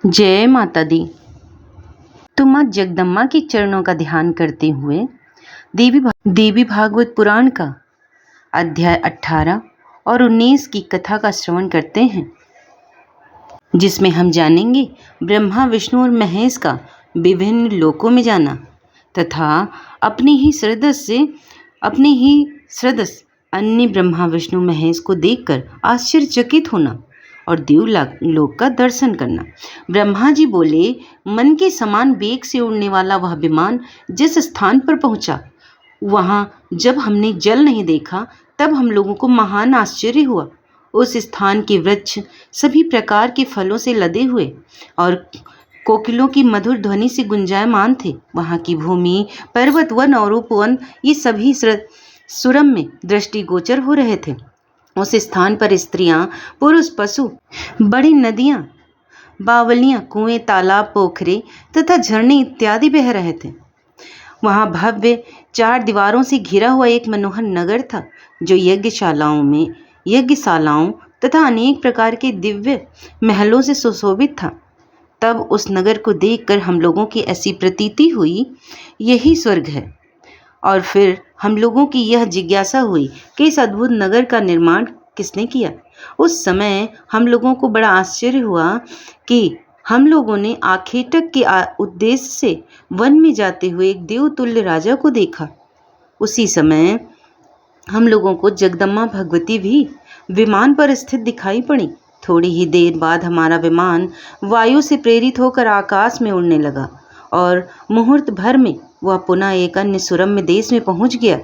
जय माता दी। तो माँ जगदम्बा के चरणों का ध्यान करते हुए देवी भागवत पुराण का अध्याय 18 और 19 की कथा का श्रवण करते हैं, जिसमें हम जानेंगे ब्रह्मा, विष्णु और महेश का विभिन्न लोकों में जाना तथा अपने ही सदस्य अन्य ब्रह्मा, विष्णु, महेश को देखकर आश्चर्यचकित होना और देवलोक का दर्शन करना। ब्रह्मा जी बोले, मन के समान वेग से उड़ने वाला वह विमान जिस स्थान पर पहुंचा, वहां जब हमने जल नहीं देखा तब हम लोगों को महान आश्चर्य हुआ। उस स्थान के वृक्ष सभी प्रकार के फलों से लदे हुए और कोकिलों की मधुर ध्वनि से गुंजायमान थे। वहां की भूमि, पर्वत, वन और उपवन ये सभी सुरम्य दृष्टिगोचर हो रहे थे। उस स्थान पर स्त्रियां, पुरुष, पशु, बड़ी नदियां, बावलियां, कुएं, तालाब, पोखरे तथा झरने इत्यादि बह रहे थे। वहां भव्य 4 दीवारों से घिरा हुआ एक मनोहर नगर था, जो यज्ञशालाओं तथा अनेक प्रकार के दिव्य महलों से सुशोभित था। तब उस नगर को देखकर हम लोगों की ऐसी प्रतीति हुई, यही स्वर्ग है। और फिर हम लोगों की यह जिज्ञासा हुई कि इस अद्भुत नगर का निर्माण किसने किया। उस समय हम लोगों को बड़ा आश्चर्य हुआ कि हम लोगों ने आखेटक के उद्देश्य से वन में जाते हुए एक देवतुल्य राजा को देखा। उसी समय हम लोगों को जगदम्बा भगवती भी विमान पर स्थित दिखाई पड़ी। थोड़ी ही देर बाद हमारा विमान वायु से प्रेरित होकर आकाश में उड़ने लगा और मुहूर्त भर में वह पुनः एक अन्य सुरम्य देश में पहुंच गया।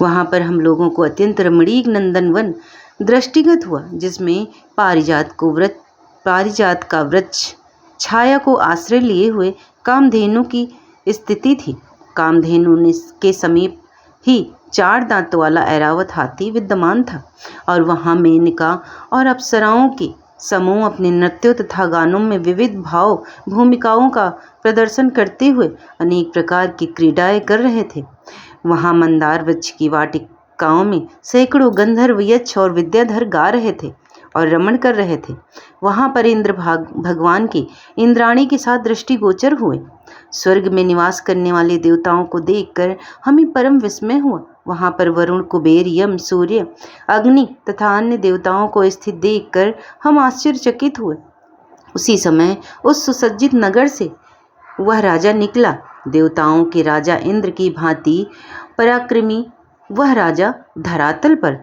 वहां पर हम लोगों को अत्यंत रमणीक नंदनवन दृष्टिगत हुआ, जिसमें पारिजात का वृक्ष छाया को आश्रय लिए हुए कामधेनु की स्थिति थी। कामधेनु के समीप ही 4 दांतों वाला ऐरावत हाथी विद्यमान था और वहां मेनका और अप्सराओं के समूह अपने नृत्यों तथा गानों में विविध भूमिकाओं का प्रदर्शन करते हुए अनेक प्रकार की क्रीडाएं कर रहे थे। वहां मंदार वृक्ष की वाटिकाओं में सैकड़ों गंधर्व, यक्ष और विद्याधर गा रहे थे और रमण कर रहे थे। वहां पर इंद्र भगवान की इंद्राणी के साथ दृष्टिगोचर हुए। स्वर्ग में निवास करने वाले देवताओं को देखकर हमें परम विस्मय हुआ। वहां पर वरुण, कुबेर, यम, सूर्य, अग्नि तथा अन्य देवताओं को स्थित देखकर हम आश्चर्यचकित हुए। उसी समय उस सुसज्जित नगर से वह राजा निकला। देवताओं के राजा इंद्र की भांति पराक्रमी वह राजा धरातल पर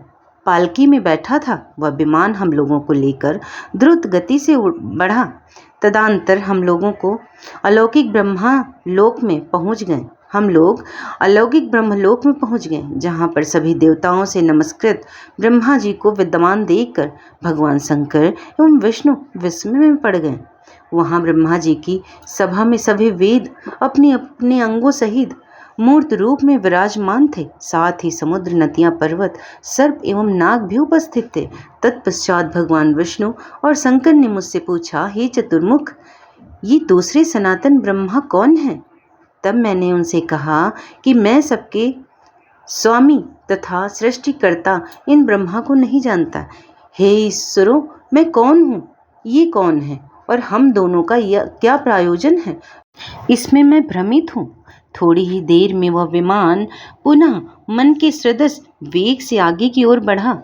पालकी में बैठा था। वह विमान हम लोगों को लेकर द्रुत गति से बढ़ा। तदनंतर हम लोगों को अलौकिक ब्रह्मलोक में पहुंच गए, जहां पर सभी देवताओं से नमस्कृत ब्रह्मा जी को विद्यमान देखकर भगवान शंकर एवं विष्णु विस्मय में पड़ गए। वहां ब्रह्मा जी की सभा में सभी वेद अपने अपने अंगों सहित मूर्त रूप में विराजमान थे। साथ ही समुद्र, नदियां, पर्वत, सर्प एवं नाग भी उपस्थित थे। तत्पश्चात भगवान विष्णु और शंकर ने मुझसे पूछा, हे चतुर्मुख, ये दूसरे सनातन ब्रह्मा कौन है? तब मैंने उनसे कहा कि मैं सबके स्वामी तथा सृष्टिकर्ता इन ब्रह्मा को नहीं जानता। हे ईश्वरों, मैं कौन हूँ, ये कौन है और हम दोनों का क्या प्रयोजन है, इसमें मैं भ्रमित हूँ। थोड़ी ही देर में वह विमान पुनः मन के सदृश वेग से आगे की ओर बढ़ा।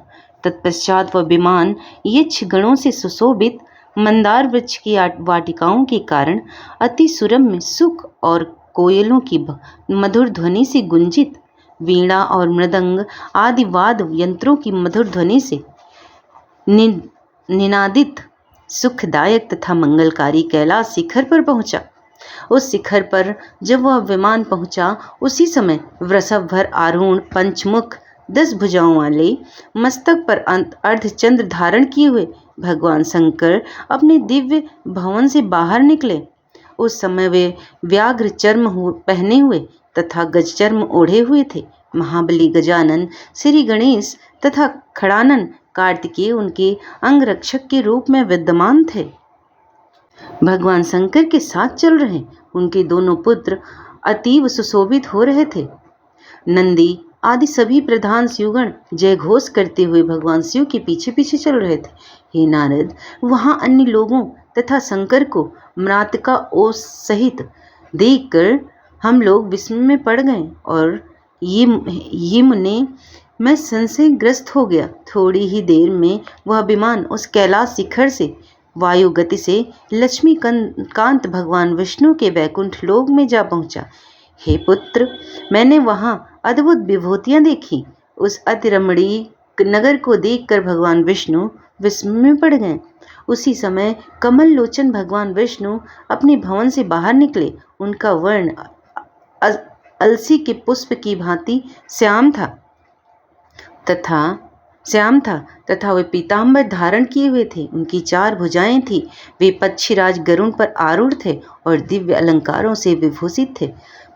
तत्पश्चात वह विमान यक्ष गणों से सुशोभित मंदार वृक्ष की वाटिकाओं के कारण अति सुरम्य सुख और कोयलों की मधुर ध्वनि से गुंजित, वीणा और मृदंग आदि वाद्य यंत्रों की मधुर ध्वनि से निनादित सुखदायक तथा मंगलकारी कैलाश शिखर पर पहुंचा। उस शिखर पर जब वह विमान पहुंचा, उसी समय वृषभ भर आरूढ़, पंचमुख, 10 भुजाओं वाले, मस्तक पर अर्धचंद्र धारण किए हुए भगवान शंकर अपने दिव्य भवन से बाहर निकले। उस समय वे व्याघ्र चर्म पहने हुए तथा गज चर्म ओढ़े हुए थे। महाबली गजानन, श्री गणेश तथा खड़ानन कार्तिकेय उनके अंगरक्षक के रूप में विद्यमान थे। भगवान शंकर के साथ चल रहे उनके दोनों पुत्र अतीव सुशोभित हो रहे थे। नंदी आदि सभी प्रधान शिवगण जय घोष करते हुए भगवान शिव के पीछे पीछे चल रहे थे। हे नारद, वहां अन्य लोगों तथा शंकर को मृत्तिका ओस सहित देखकर हम लोग विस्मय में पड़ गए और ये मुने मैं संशयग्रस्त हो गया। थोड़ी ही देर में वह विमान उस कैलाश शिखर से वायु गति से लक्ष्मीकांत भगवान विष्णु के वैकुंठ लोक में जा पहुंचा। हे पुत्र, मैंने वहां अद्भुत विभूतियां देखी। उस अति रमणीय नगर को देखकर भगवान विष्णु विस्मय में पड़ गए। उसी समय कमल लोचन भगवान विष्णु अपने भवन से बाहर निकले। उनका वर्ण अलसी के पुष्प की भांति श्याम था तथा वे पीताम्बर धारण किए हुए थे। उनकी 4 भुजाएं थी। वे पक्षीराज गरुण पर आरूढ़ थे और दिव्य अलंकारों से विभूषित थे।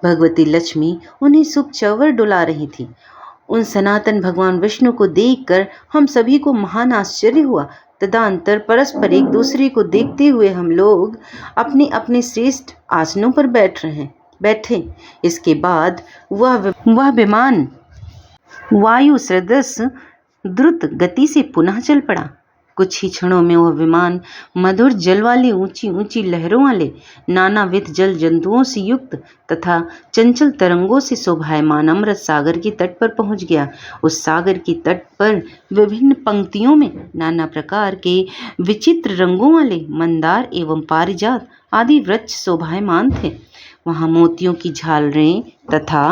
भगवती लक्ष्मी उन्हें सुख चौवर डुला रही थी। उन सनातन भगवान विष्णु को देखकर हम सभी को महान आश्चर्य हुआ। तदनंतर परस्पर एक दूसरे को देखते हुए हम लोग अपने अपने श्रेष्ठ आसनों पर बैठे। इसके बाद वह विमान वायु सदृश द्रुत गति से पुनः चल पड़ा। कुछ ही क्षणों में वह विमान मधुर जल वाले ऊंची ऊंची लहरों वाले नानाविध जल जंतुओं से युक्त तथा चंचल तरंगों से शोभायमान अमृत सागर के तट पर पहुंच गया। उस सागर की तट पर विभिन्न पंक्तियों में नाना प्रकार के विचित्र रंगों वाले मंदार एवं पारिजात आदि वृक्ष शोभायमान थे। वहां मोतियों की झालरें तथा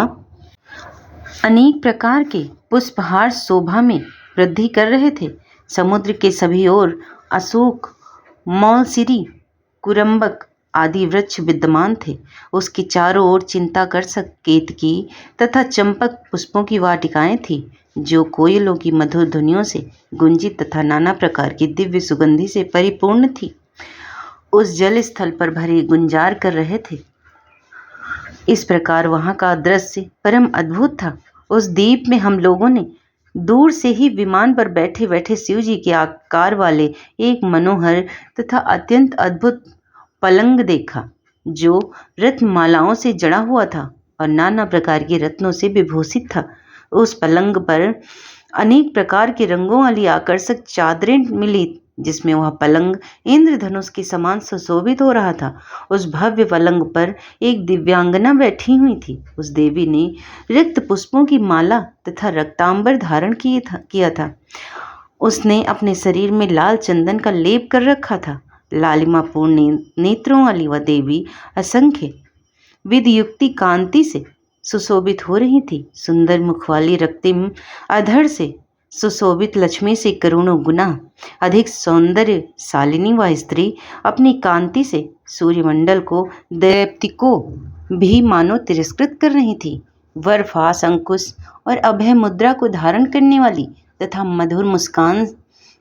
अनेक प्रकार के पुष्पहार शोभा में वृद्धि कर रहे थे। समुद्र के सभी ओर अशोक, मौलसिरी, कुरम्बक आदि वृक्ष विद्यमान थे। उसके चारों ओर चिंता कर केतकी तथा चंपक पुष्पों की वाटिकाएं थी, जो कोयलों की मधुर ध्वनियों से गुंजित तथा नाना प्रकार की दिव्य सुगंधि से परिपूर्ण थी। उस जल स्थल पर भरे गुंजार कर रहे थे। इस प्रकार वहां का दृश्य परम अद्भुत था। उस द्वीप में हम लोगों ने दूर से ही विमान पर बैठे बैठे शिव जी के आकार वाले एक मनोहर तथा अत्यंत अद्भुत पलंग देखा, जो रत्नमालाओं से जड़ा हुआ था और नाना प्रकार के रत्नों से विभूषित था। उस पलंग पर अनेक प्रकार के रंगों वाली आकर्षक चादरें मिली, जिसमें वह पलंग इंद्रधनुष के समान सुशोभित हो रहा था। उस भव्य पलंग पर एक दिव्यांगना बैठी हुई थी। उस देवी ने रिक्त पुष्पों की माला तथा रक्तांबर धारण किया था। उसने अपने शरीर में लाल चंदन का लेप कर रखा था। लालिमापूर्ण नेत्रों वाली वह देवी असंख्य विधयुक्ति कांति से सुशोभित हो रही थी। सुंदर मुख वाली रक्तिम अधर से सुशोभित लक्ष्मी से करोड़ों गुना अधिक सौंदर्य शालिनी वह स्त्री अपनी कांति से सूर्यमंडल को दैत्य भी मानो तिरस्कृत कर रही थी। वरफास अंकुश और अभय मुद्रा को धारण करने वाली तथा मधुर मुस्कान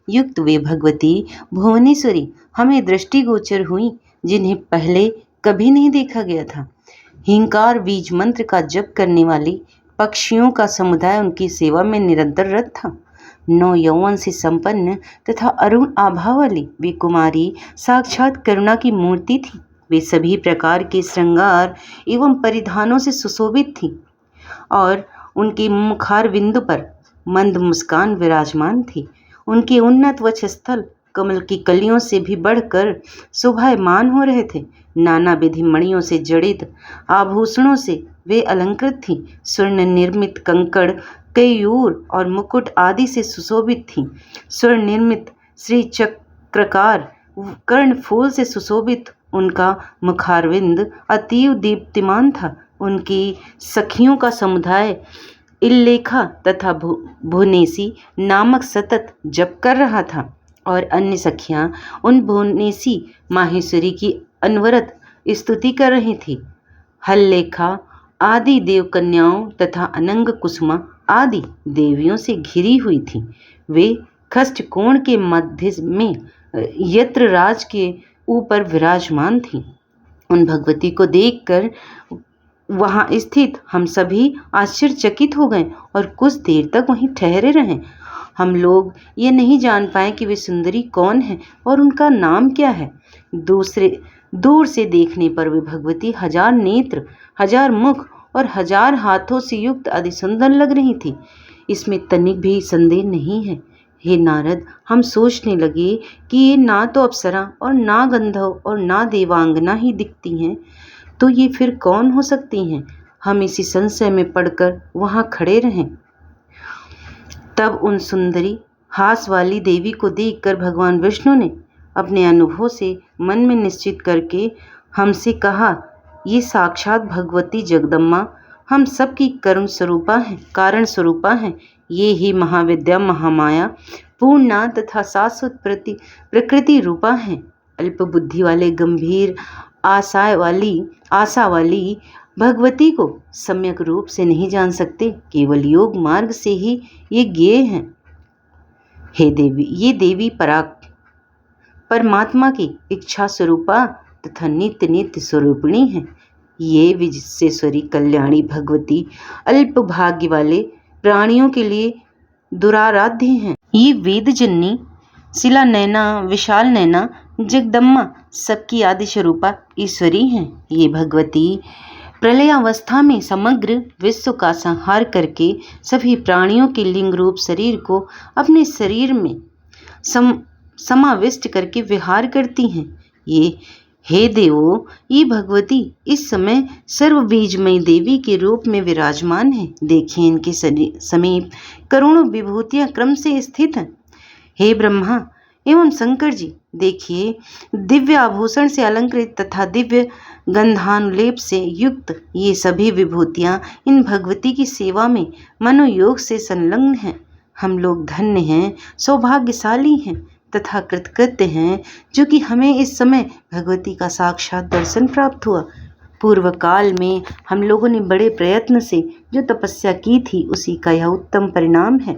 युक्त वे भगवती भुवनेश्वरी हमें दृष्टिगोचर हुई, जिन्हें पहले कभी नहीं देखा गया था। हिंकार बीज मंत्र का जप करने वाली पक्षियों का समुदाय उनकी सेवा में निरंतर रत था। 9 यौवन से संपन्न तथा अरुण आभा वाली वे कुमारी साक्षात करुणा की मूर्ति थी। वे सभी प्रकार के श्रृंगार एवं परिधानों से सुशोभित थी और उनके मुखारविंद पर मंद मुस्कान विराजमान थी। उनके उन्नत वक्षस्थल कमल की कलियों से भी बढ़कर शोभायमान हो रहे थे। नाना विधि मणियों से जड़ित आभूषणों से वे अलंकृत थीं। स्वर्ण निर्मित कंकड़, केयूर और मुकुट आदि से सुशोभित थीं। स्वर्ण निर्मित श्री चक्रकार कर्णफूल से सुशोभित उनका मुखारविंद अतीव दीप्तिमान था। उनकी सखियों का समुदाय इल्लेखा तथा भुवनेशी नामक सतत जप कर रहा था और अन्य सखियां उन भुवनेशी माहेश्वरी की अनवरत स्तुति कर रही थी। हल्लेखा आदि देव कन्याओं तथा अनंग कुसुमा आदि देवियों से घिरी हुई थी। वे खष्ट कोण के मध्य में यत्र राज के ऊपर विराजमान थी। उन भगवती को देखकर वहां स्थित हम सभी आश्चर्यचकित हो गए और कुछ देर तक वहीं ठहरे रहे। हम लोग ये नहीं जान पाए कि वे सुंदरी कौन है और उनका नाम क्या है। दूर से देखने पर वे भगवती 1000 नेत्र, 1000 मुख और 1000 हाथों से युक्त अति सुंदर लग रही थी। इसमें तनिक भी संदेह नहीं है। हे नारद, हम सोचने लगे कि ये ना तो अप्सरा और ना गंधर्व और ना देवांगना ही दिखती हैं, तो ये फिर कौन हो सकती हैं। हम इसी संशय में पड़कर वहां खड़े रहें। तब उन सुंदरी हास वाली देवी को देखकर भगवान विष्णु ने अपने अनुभव से मन में निश्चित करके हमसे कहा, ये साक्षात भगवती जगदम्बा हम सब की कारण स्वरूपा हैं। ये ही महाविद्या महामाया पूर्णा तथा शाश्वत प्रकृति रूपा हैं। अल्प बुद्धि वाले गंभीर आशा वाली भगवती को सम्यक रूप से नहीं जान सकते, केवल योग मार्ग से ही ये ज्ञेय हैं। हे देवी, ये देवी परमात्मा की इच्छा स्वरूपा तथा नित्य नित्य स्वरूपिणी है। ये विश्वेश्वरी कल्याणी भगवती अल्प भाग्य वाले प्राणियों के लिए दुराराध्य हैं। ये वेद जननी शिला नैना विशाल नैना जगदम्मा सबकी आदि स्वरूपा ईश्वरी हैं। ये भगवती प्रलयावस्था में समग्र विश्व का संहार करके सभी प्राणियों के लिंग रूप शरीर को अपने शरीर में समाविष्ट करके विहार करती हैं। ये हे देवो, ये भगवती इस समय सर्वबीजमयी देवी के रूप में विराजमान है। देखिए, इनके समीप करोड़ों विभूतियां क्रम से स्थित हैं। हे ब्रह्मा एवं शंकर जी, देखिए, दिव्य आभूषण से अलंकृत तथा दिव्य गंधानुलेप से युक्त ये सभी विभूतियां इन भगवती की सेवा में मनोयोग से संलग्न हैं। हम लोग धन्य हैं, सौभाग्यशाली हैं तथा कृतकृत्य हैं, जो कि हमें इस समय भगवती का साक्षात दर्शन प्राप्त हुआ। पूर्व काल में हम लोगों ने बड़े प्रयत्न से जो तपस्या की थी, उसी का यह उत्तम परिणाम है।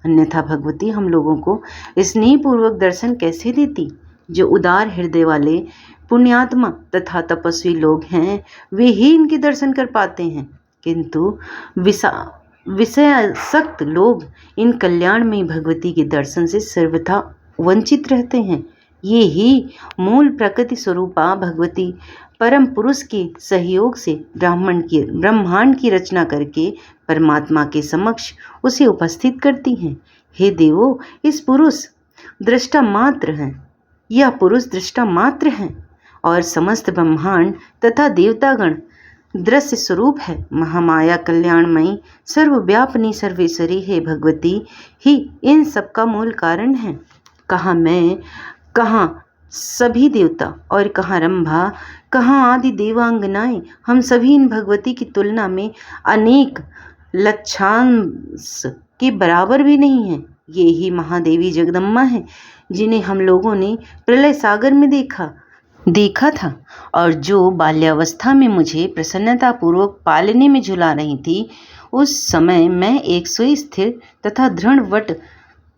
अन्यथा भगवती हम लोगों को स्नेहपूर्वक दर्शन कैसे देती। जो उदार हृदय वाले पुण्यात्मा तथा तपस्वी लोग हैं, वे ही इनके दर्शन कर पाते हैं, किंतु विषयासक्त लोग इन कल्याणमयी भगवती के दर्शन से सर्वथा वंचित रहते हैं। ये ही मूल प्रकृति स्वरूपा भगवती परम पुरुष के सहयोग से ब्रह्मांड की रचना करके परमात्मा के समक्ष उसे उपस्थित करती हैं। हे देवो, इस पुरुष दृष्टा मात्र हैं, यह पुरुष दृष्टा मात्र हैं और समस्त ब्रह्मांड तथा देवतागण दृश्य स्वरूप है। महामाया कल्याणमयी सर्वव्यापिनी सर्वेश्वरी है भगवती ही इन सब का मूल कारण है। कहाँ मैं, कहाँ सभी देवता और कहाँ रंभा, कहाँ आदि देवांगनाएं, हम सभी इन भगवती की तुलना में अनेक लक्षांश के बराबर भी नहीं हैं। ये ही महादेवी जगदम्बा हैं, जिन्हें हम लोगों ने प्रलय सागर में देखा था और जो बाल्यावस्था में मुझे प्रसन्नतापूर्वक पालने में झुला रही थी। उस समय मैं एक सुस्थिर तथा दृढ़ वट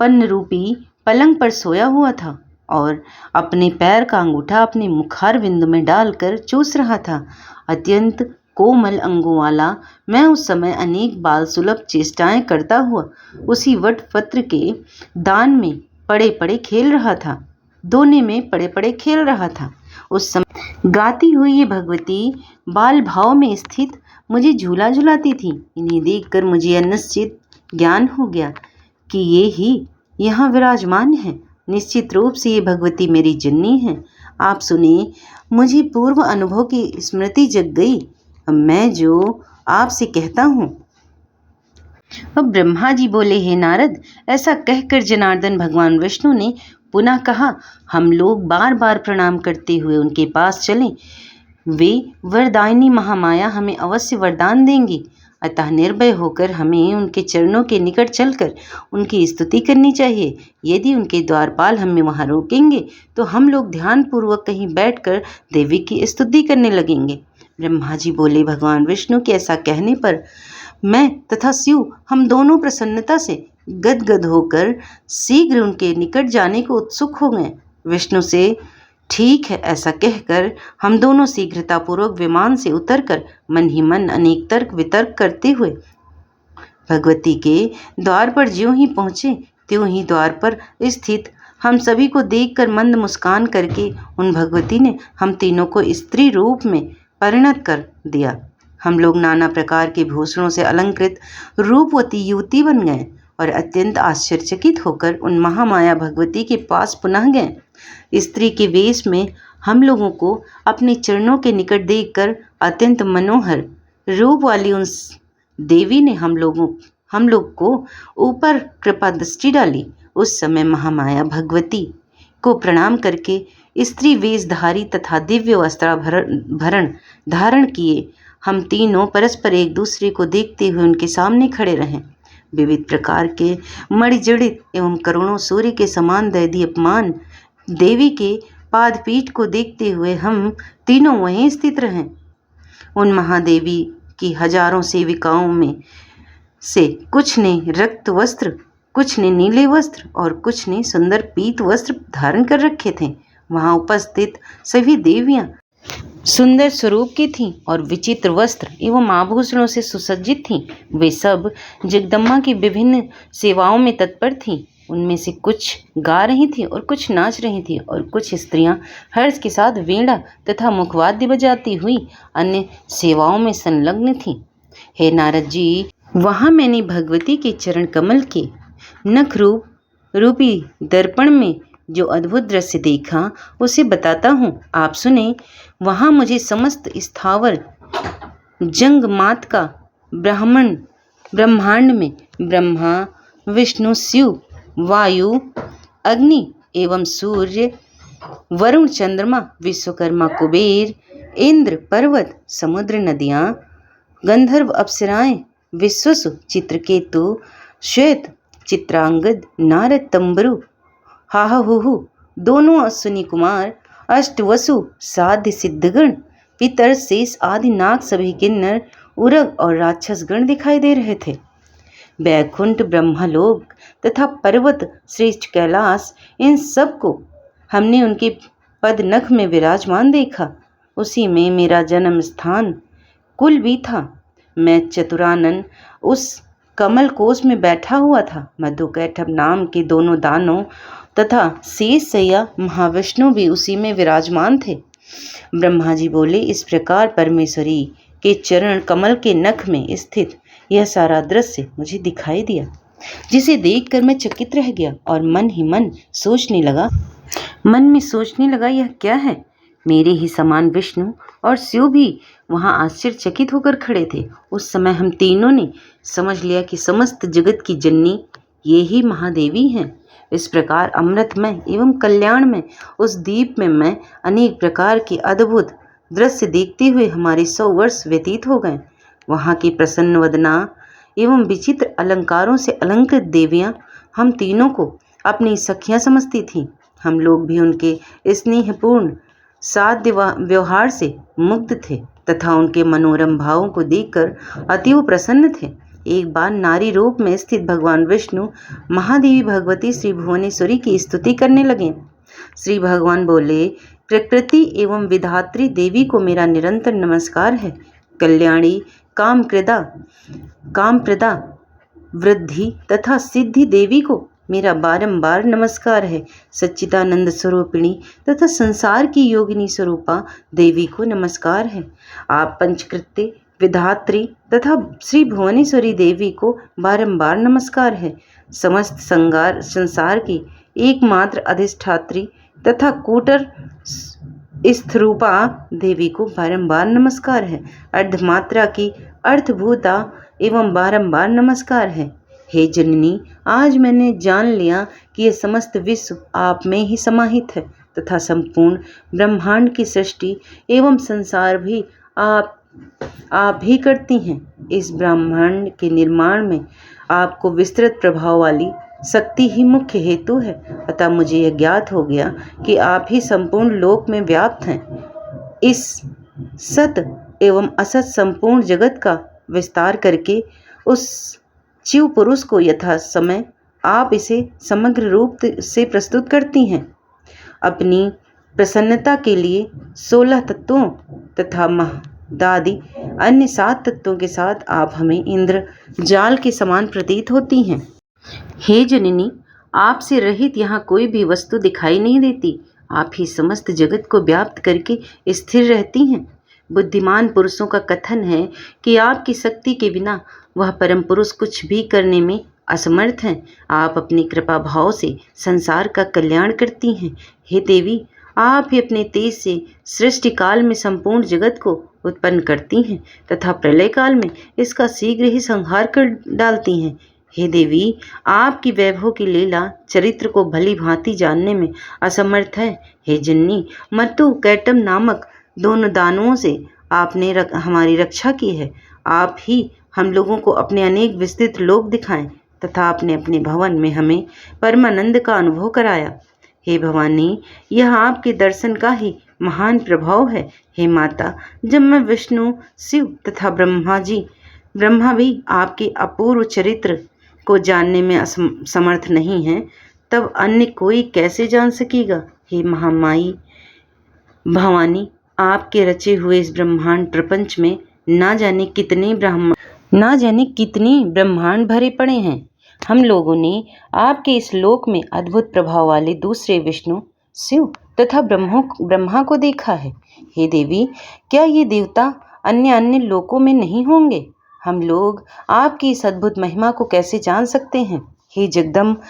पन्न रूपी पलंग पर सोया हुआ था और अपने पैर का अंगूठा अपने मुखारविंद में डालकर चूस रहा था। अत्यंत कोमल अंगों वाला मैं उस समय अनेक बाल सुलभ चेष्टाएं करता हुआ उसी वट पत्र के दान में पड़े पड़े खेल रहा था, दोने में पड़े पड़े खेल रहा था। उस समय गाती हुई ये भगवती बाल भाव में स्थित मुझे झूला झुलाती थी। इन्हें देखकर मुझे अनिश्चित ज्ञान हो गया कि ये ही यहाँ विराजमान है। निश्चित रूप से ये भगवती मेरी जननी है। आप सुने, मुझे पूर्व अनुभव की स्मृति जग गई। अब मैं जो आपसे कहता हूँ। अब ब्रह्मा जी बोले, हे नारद, ऐसा कहकर जनार्दन भगवान विष्णु ने पुनः कहा, हम लोग बार बार प्रणाम करते हुए उनके पास चलें। वे वरदायिनी महामाया हमें अवश्य वरदान देंगी, अतः निर्भय होकर हमें उनके चरणों के निकट चलकर उनकी स्तुति करनी चाहिए। यदि उनके द्वारपाल हमें वहां रोकेंगे तो हम लोग ध्यानपूर्वक कहीं बैठकर देवी की स्तुति करने लगेंगे। ब्रह्मा जी बोले, भगवान विष्णु के ऐसा कहने पर मैं तथा शिव हम दोनों प्रसन्नता से गदगद होकर शीघ्र उनके निकट जाने को उत्सुक हो गए। विष्णु से ठीक है ऐसा कहकर हम दोनों शीघ्रतापूर्वक विमान से उतरकर मन ही मन अनेक तर्क वितर्क करते हुए भगवती के द्वार पर ज्यों ही पहुँचे, त्यों ही द्वार पर स्थित हम सभी को देखकर मंद मुस्कान करके उन भगवती ने हम तीनों को स्त्री रूप में परिणत कर दिया। हम लोग नाना प्रकार के भूषणों से अलंकृत रूपवती युवती बन गए और अत्यंत आश्चर्यचकित होकर उन महामाया भगवती के पास पुनः गए। स्त्री के वेश में हम लोगों को अपने चरणों के निकट देखकर अत्यंत मनोहर रूप वाली उन देवी ने हम लोग को ऊपर कृपा दृष्टि डाली। उस समय महामाया भगवती को प्रणाम करके स्त्री वेशधारी तथा दिव्य वस्त्राभरण धारण किए हम तीनों परस्पर एक दूसरे को देखते हुए उनके सामने खड़े रहे। विविध प्रकार के मणिजड़ित एवं करोड़ों सूर्य के समान दैदीप्यमान देवी के पादपीठ को देखते हुए हम तीनों वहीं स्थित रहे। उन महादेवी की हजारों सेविकाओं में से कुछ ने रक्त वस्त्र, कुछ ने नीले वस्त्र और कुछ ने सुंदर पीत वस्त्र धारण कर रखे थे। वहां उपस्थित सभी देवियां सुंदर स्वरूप की थीं और विचित्र वस्त्र एवं आभूषणों से सुसज्जित थीं। वे सब जगदम्बा की विभिन्न सेवाओं में तत्पर थीं। उनमें से कुछ गा रही थीं और कुछ नाच रही थीं और कुछ स्त्रियां हर्ष के साथ वीणा तथा मुखवाद्य बजाती हुई अन्य सेवाओं में संलग्न थीं। हे नारद जी, वहां मैंने भगवती के चरण कमल के नख रूपी दर्पण में जो अद्भुत दृश्य देखा उसे बताता हूँ, आप सुने। वहां मुझे समस्त स्थावर जंग मात का ब्रह्मांड में ब्रह्मा, विष्णु, शिव, वायु, अग्नि एवं सूर्य, वरुण, चंद्रमा, विश्वकर्मा, कुबेर, इंद्र, पर्वत, समुद्र, नदियां, गंधर्व, अप्सराएं, विश्वसु, चित्रकेतु, श्वेत, चित्रांगद, नारद, तंबरु, हाहुहु, दोनों अश्विनी कुमार, अष्टवसु, साध्य, सिद्धगण, पितर, शेष आदि नाग, सभी किन्नर, उरग और राक्षस गण दिखाई दे रहे थे। बैकुंठ, ब्रह्मलोक तथा पर्वत श्रेष्ठ कैलाश, इन सब को हमने उनके पद नख में विराजमान देखा। उसी में मेरा जन्म स्थान कुल भी था। मैं चतुरानन उस कमल कोश में बैठा हुआ था। मधुकैटभ नाम के दोनों दानों तथा शेष सैया महाविष्णु भी उसी में विराजमान थे। ब्रह्मा जी बोले, इस प्रकार परमेश्वरी के चरण कमल के नख में स्थित यह सारा दृश्य मुझे दिखाई दिया, जिसे देखकर मैं चकित रह गया और मन ही मन सोचने लगा यह क्या है। मेरे ही समान विष्णु और शिव भी वहां आश्चर्यचकित होकर खड़े थे। उस समय हम तीनों ने समझ लिया कि समस्त जगत की जननी ये ही महादेवी हैं। इस प्रकार अमृतमय एवं कल्याणमय उस द्वीप में मैं अनेक प्रकार के अद्भुत दृश्य देखते हुए हमारे 100 वर्ष व्यतीत हो गए। वहाँ की प्रसन्न वदना एवं विचित्र अलंकारों से अलंकृत देवियाँ हम तीनों को अपनी सखियाँ समझती थीं। हम लोग भी उनके स्नेहपूर्ण साध्य व्यवहार से मुग्ध थे तथा उनके मनोरम भावों को देखकर अतीव प्रसन्न थे। एक बार नारी रूप में स्थित भगवान विष्णु महादेवी भगवती श्री भुवनेश्वरी की स्तुति करने लगे। श्री भगवान बोले, प्रकृति एवं विधात्री देवी को मेरा निरंतर नमस्कार है। कल्याणी, कामप्रदा, वृद्धि तथा सिद्धि देवी को मेरा बारंबार नमस्कार है। सच्चिदानंद स्वरूपिणी तथा संसार की योगिनी स्वरूपा देवी को नमस्कार है। आप पंचकृत्य विधात्री तथा श्री भुवनेश्वरी देवी को बारंबार नमस्कार है। समस्त संसार की एकमात्र अधिष्ठात्री तथा कूटर स्थरूपा देवी को बारंबार नमस्कार है। अर्धमात्रा की अर्थभूता एवं बारंबार नमस्कार है। हे जननी, आज मैंने जान लिया कि यह समस्त विश्व आप में ही समाहित है तथा संपूर्ण ब्रह्मांड की सृष्टि एवं संसार भी आप ही करती हैं। इस ब्रह्मांड के निर्माण में आपको विस्तृत प्रभाव वाली शक्ति ही मुख्य हेतु है। अतः मुझे यह ज्ञात हो गया कि आप ही संपूर्ण लोक में व्याप्त हैं। इस सत एवं असत संपूर्ण जगत का विस्तार करके उस शिव पुरुष को यथा समय आप इसे समग्र रूप से प्रस्तुत करती हैं। अपनी प्रसन्नता के लिए 16 तत्वों तथा महदादि अन्य 7 तत्वों के साथ आप हमें इंद्र जाल के समान प्रतीत होती हैं। हे जननी, आपसे रहित यहाँ कोई भी वस्तु दिखाई नहीं देती। आप ही समस्त जगत को व्याप्त करके स्थिर रहती हैं। बुद्धिमान पुरुषों का कथन है कि आपकी शक्ति के बिना वह परम पुरुष कुछ भी करने में असमर्थ हैं। आप अपनी कृपा भाव से संसार का कल्याण करती हैं। हे देवी, आप ही अपने तेज से सृष्टि काल में संपूर्ण जगत को उत्पन्न करती हैं तथा प्रलय काल में इसका शीघ्र ही संहार कर डालती हैं। हे देवी, आपकी वैभव की लीला चरित्र को भली भांति जानने में असमर्थ है। हे जननी, मत्तु कैटम नामक दोनों दानवों से आपने हमारी रक्षा की है। आप ही हम लोगों को अपने अनेक विस्तृत लोक दिखाएं तथा अपने अपने भवन में हमें परमानंद का अनुभव कराया। हे भवानी, यह आपके दर्शन का ही महान प्रभाव है। हे माता, जब मैं विष्णु, शिव तथा ब्रह्मा भी आपके अपूर्व चरित्र को जानने में समर्थ नहीं है, तब अन्य कोई कैसे जान सकेगा। हे महामाई भवानी, आपके रचे हुए इस ब्रह्मांड प्रपंच में ना जाने कितने ब्रह्मांड भरे पड़े हैं। हम लोगों ने आपके इस लोक में अद्भुत प्रभाव वाले दूसरे विष्णु, शिव तथा ब्रह्मा को देखा है। हे देवी, क्या ये देवता अन्य लोकों में नहीं होंगे? हम लोग आपकी इस अद्भुत महिमा को कैसे जान सकते हैं? हे जगदम्ब,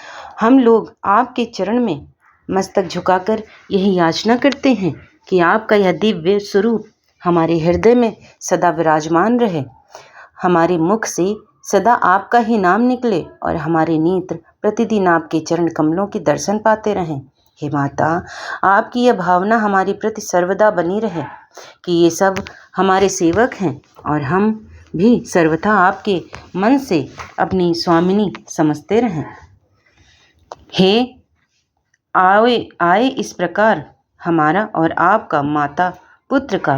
हम लोग आपके चरण में मस्तक झुकाकर यही याचना करते हैं कि आपका यह दिव्य स्वरूप हमारे हृदय में सदा विराजमान रहे, हमारे मुख से सदा आपका ही नाम निकले और हमारे नेत्र प्रतिदिन आपके चरण कमलों के दर्शन पाते रहें। हे माता, आपकी यह भावना हमारे प्रति सर्वदा बनी रहे कि ये सब हमारे सेवक हैं और हम भी सर्वथा आपके मन से अपनी स्वामिनी समझते रहें। हे आए इस प्रकार हमारा और आपका माता पुत्र का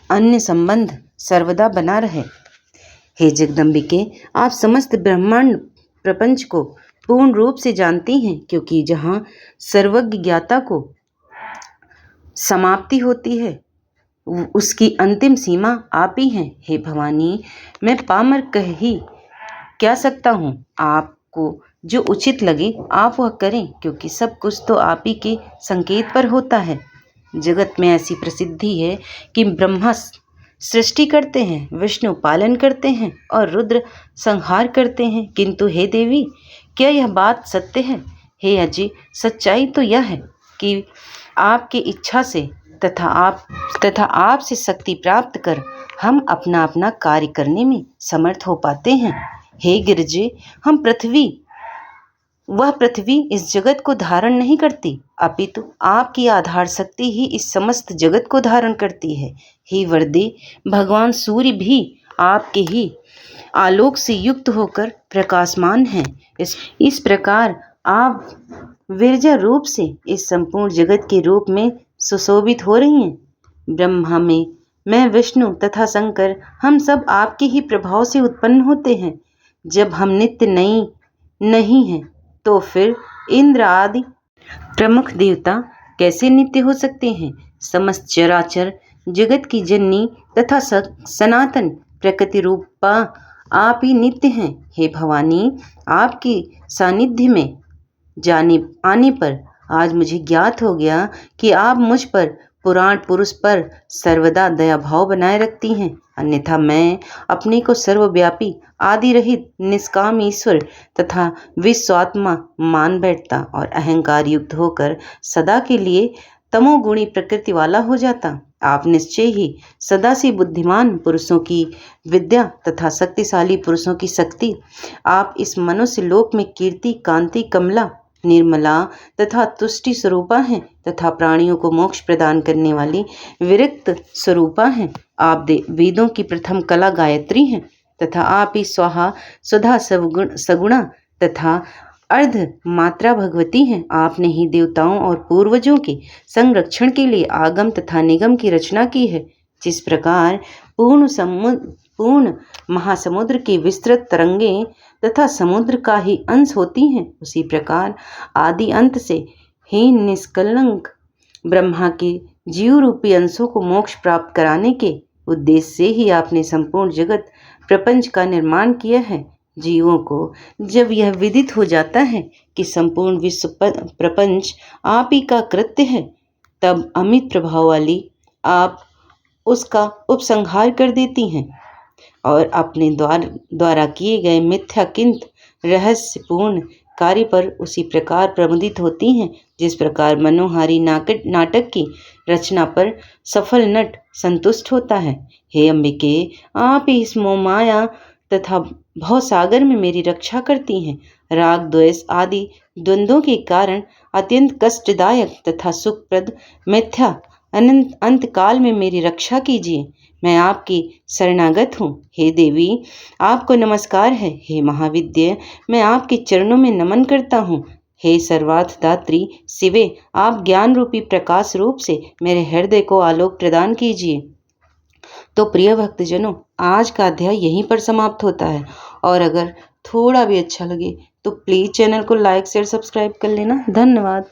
अन्य संबंध सर्वदा बना रहे। हे जगदम्बिके, आप समस्त ब्रह्मांड प्रपंच को पूर्ण रूप से जानती हैं, क्योंकि जहाँ सर्वज्ञ ज्ञाता को समाप्ति होती है उसकी अंतिम सीमा आप ही हैं। हे भवानी, मैं पामर कह ही क्या सकता हूँ। आपको जो उचित लगे आप वह करें, क्योंकि सब कुछ तो आप ही के संकेत पर होता है। जगत में ऐसी प्रसिद्धि है कि ब्रह्मा सृष्टि करते हैं, विष्णु पालन करते हैं और रुद्र संहार करते हैं, किंतु हे देवी, क्या यह बात सत्य है? हे अजय, सच्चाई तो यह है कि आपकी इच्छा से तथा आप से शक्ति प्राप्त कर हम अपना अपना कार्य करने में समर्थ हो पाते हैं। हे गिरिजे, वह पृथ्वी इस जगत को धारण नहीं करती, अपितु आपकी आधार शक्ति ही इस समस्त जगत को धारण करती है। हे वरदे, भगवान सूर्य भी आपके ही आलोक से युक्त होकर प्रकाशमान हैं। इस प्रकार आप विरजा रूप से इस संपूर्ण जगत के रूप में सुशोभित हो रही हैं। ब्रह्मा में मैं, विष्णु तथा शंकर, हम सब आपके ही प्रभाव से उत्पन्न होते हैं। जब हम नित्य नहीं हैं, तो फिर इंद्र आदि प्रमुख देवता कैसे नित्य हो सकते हैं? समस्त चराचर जगत की जननी तथा सनातन प्रकृति रूपा आप ही नित्य हैं। हे भवानी, आपकी सानिध्य में आने पर आज मुझे ज्ञात हो गया कि आप मुझ पर, पुराण पुरुष पर सर्वदा दया भाव बनाए रखती हैं। अन्यथा मैं अपने को सर्वव्यापी, आदि रहित, निष्काम ईश्वर तथा विश्वात्मा मान बैठता और अहंकार युक्त होकर सदा के लिए तमोगुणी प्रकृति वाला हो जाता। आप निश्चय ही सदा से बुद्धिमान पुरुषों की विद्या तथा शक्तिशाली पुरुषों की शक्ति, आप इस मनुष्य लोक में कीर्ति, कांति, कमला, निर्मला तथा तुष्टि स्वरूपा हैं तथा प्राणियों को मोक्ष प्रदान करने वाली विरक्त स्वरूपा हैं। आप वेदों की प्रथम कला गायत्री हैं तथा आप ही स्वाहा, सुधा, सगुणा तथा अर्ध मात्रा भगवती हैं। आपने ही देवताओं और पूर्वजों के संरक्षण के लिए आगम तथा निगम की रचना की है। जिस प्रकार पूर्ण महासमुद्र की विस्तृत तरंगें तथा समुद्र का ही अंश होती हैं, उसी प्रकार आदि अंत से हीन निष्कलंक ब्रह्मा के जीव रूपी अंशों को मोक्ष प्राप्त कराने के उद्देश्य से ही आपने संपूर्ण जगत प्रपंच का निर्माण किया है। जीवों को जब यह विदित हो जाता है कि संपूर्ण विश्व प्रपंच आप ही का कृत्य है, तब अमित प्रभाव वाली आप उसका उपसंहार कर देती हैं और अपने द्वारा किए गए मिथ्या रहस्यपूर्ण कार्य पर उसी प्रकार प्रमुदित होती हैं जिस प्रकार मनोहारी नाटक की रचना पर सफल नट संतुष्ट होता है। हे अंबिके, आप ही इस मोह माया तथा भवसागर में मेरी रक्षा करती हैं। राग द्वेष आदि द्वंद्वों के कारण अत्यंत कष्टदायक तथा सुखप्रद मिथ्या अनंत अंत काल में मेरी रक्षा कीजिए। मैं आपकी शरणागत हूँ। हे देवी, आपको नमस्कार है। हे महाविद्य, मैं आपके चरणों में नमन करता हूँ। हे सर्वार्थदात्री शिवे, आप ज्ञान रूपी प्रकाश रूप से मेरे हृदय को आलोक प्रदान कीजिए। तो प्रिय भक्तजनों, आज का अध्याय यहीं पर समाप्त होता है। और अगर थोड़ा भी अच्छा लगे तो प्लीज़ चैनल को लाइक शेयर सब्सक्राइब कर लेना। धन्यवाद।